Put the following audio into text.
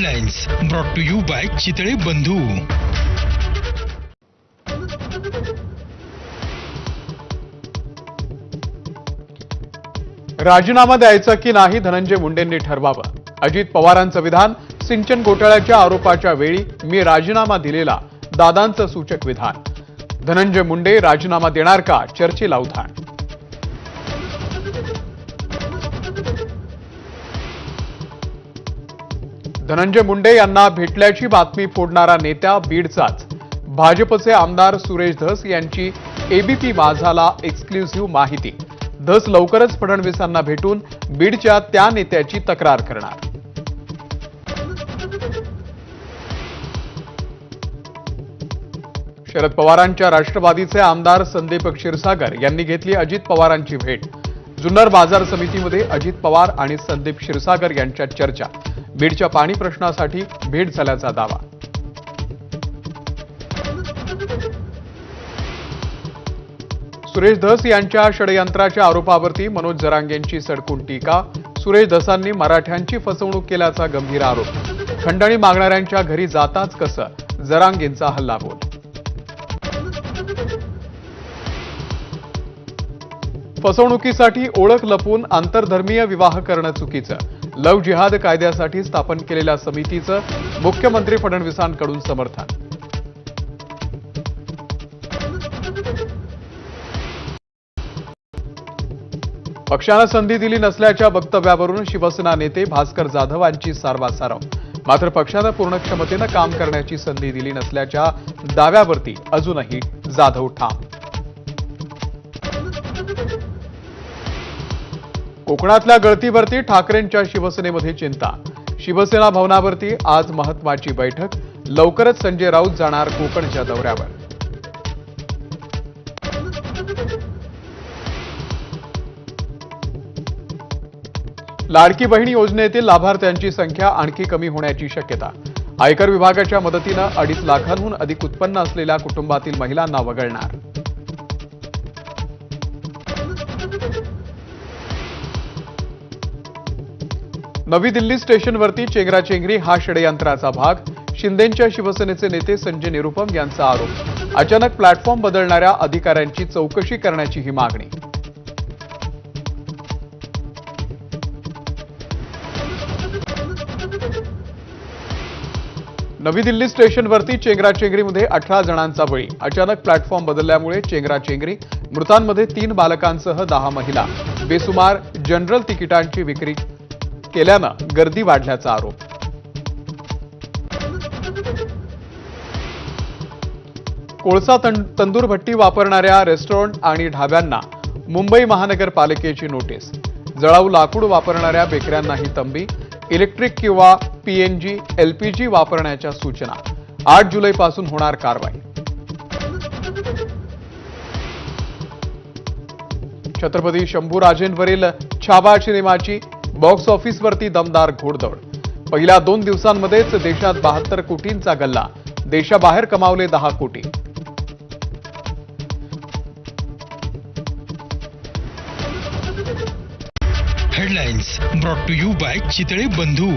Headlines brought to you by Chitale Bandhu. राजीनामा द्यायचा की नाही धनंजय मुंडेंनी ठरवावं। अजित पवारांचं विधान। सिंचन घोटाळ्याच्या आरोपाच्या वेळी मी राजीनामा दिलेला दादांचं सूचक विधान। धनंजय मुंडे राजीनामा देणार का, चर्चेला उधाण। धनंजय मुंडे यांना भेटल्याची बातमी फोडणारा नेत्या बीडचाच। भाजपचे आमदार सुरेश धस यांची एबीपी माझाला एक्सक्लुसिव्ह माहिती। धस लवकरच फडणवीसांना भेटून बीडच्या त्या नेत्याची तक्रार करणार। शरद पवारांच्या राष्ट्रवादीचे आमदार संदीप क्षीरसागर यांनी घेतली अजित पवारांची भेट। जुन्नर बाजार समितीमध्ये अजित पवार आणि संदीप क्षीरसागर यांच्यात चर्चा। बीडच्या पाणी प्रश्नासाठी भेट झाल्याचा दावा। सुरेश धस यांच्या षडयंत्राच्या आरोपावरती मनोज जरांगेंची सडकून टीका। सुरेश धसांनी मराठ्यांची फसवणूक केल्याचा गंभीर आरोप। खंडणी मागणाऱ्यांच्या घरी जाताच कसं, जरांगेंचा हल्लाबोल। फसवणुकीसाठी ओळख लपवून आंतरधर्मीय विवाह करणं चुकीचं। लव्ह जिहाद कायद्यासाठी स्थापन केलेल्या समितीचं मुख्यमंत्री फडणवीसांकडून समर्थन। पक्षानं संधी दिली नसल्याच्या वक्तव्यावरून शिवसेना नेते भास्कर जाधवांची सारवासारव। मात्र पक्षानं पूर्ण क्षमतेनं काम करण्याची संधी दिली नसल्याच्या दाव्यावरती अजूनही जाधव ठाम। कोकणातल्या गळतीवरती ठाकरेंच्या शिवसेनेमध्ये चिंता। शिवसेना भवनावरती आज महत्वाची बैठक। लवकरच संजय राऊत जाणार कोकणच्या दौऱ्यावर। लाडकी बहीण योजनेतील लाभार्थ्यांची संख्या आणखी कमी होण्याची शक्यता। आयकर विभागाच्या मदतीनं 2.5 लाखांहून अधिक उत्पन्न असलेल्या कुटुंबातील महिलांना वगळणार। नवी दिल्ली स्टेशनवरती चेंगराचेंगरी हा षडयंत्राचा भाग। शिंदेंच्या शिवसेनेचे नेते संजय निरुपम यांचा आरोप। अचानक प्लॅटफॉर्म बदलणाऱ्या अधिकाऱ्यांची चौकशी करण्याची ही मागणी। नवी दिल्ली स्टेशनवरती चेंगराचेंगरीमध्ये 18 जणांचा बळी। अचानक प्लॅटफॉर्म बदलल्यामुळे चेंगराचेंगरी। मृतांमध्ये 3 बालकांसह 10 महिला। बेसुमार जनरल तिकिटांची विक्री केल्यानं गर्दी वाढल्याचा आरोप। कोळसा तंदूर भट्टी वापरणाऱ्या रेस्टॉरंट आणि ढाब्यांना मुंबई महानगरपालिकेची नोटीस। जळाऊ लाकूड वापरणाऱ्या बेकऱ्यांनाही तंबी। इलेक्ट्रिक किंवा पीएनजी एलपीजी वापरण्याच्या सूचना। 8 जुलैपासून होणार कारवाई। छत्रपती शंभूराजेंवरील छावा सिनेमाची बॉक्स ऑफिसवरती दमदार घोडदौड। पहिल्या 2 दिवसांमध्येच देशात 72 कोटींचा गल्ला। देशाबाहेर कमावले 10 कोटी। Headlines brought to you by Chitale बंधू।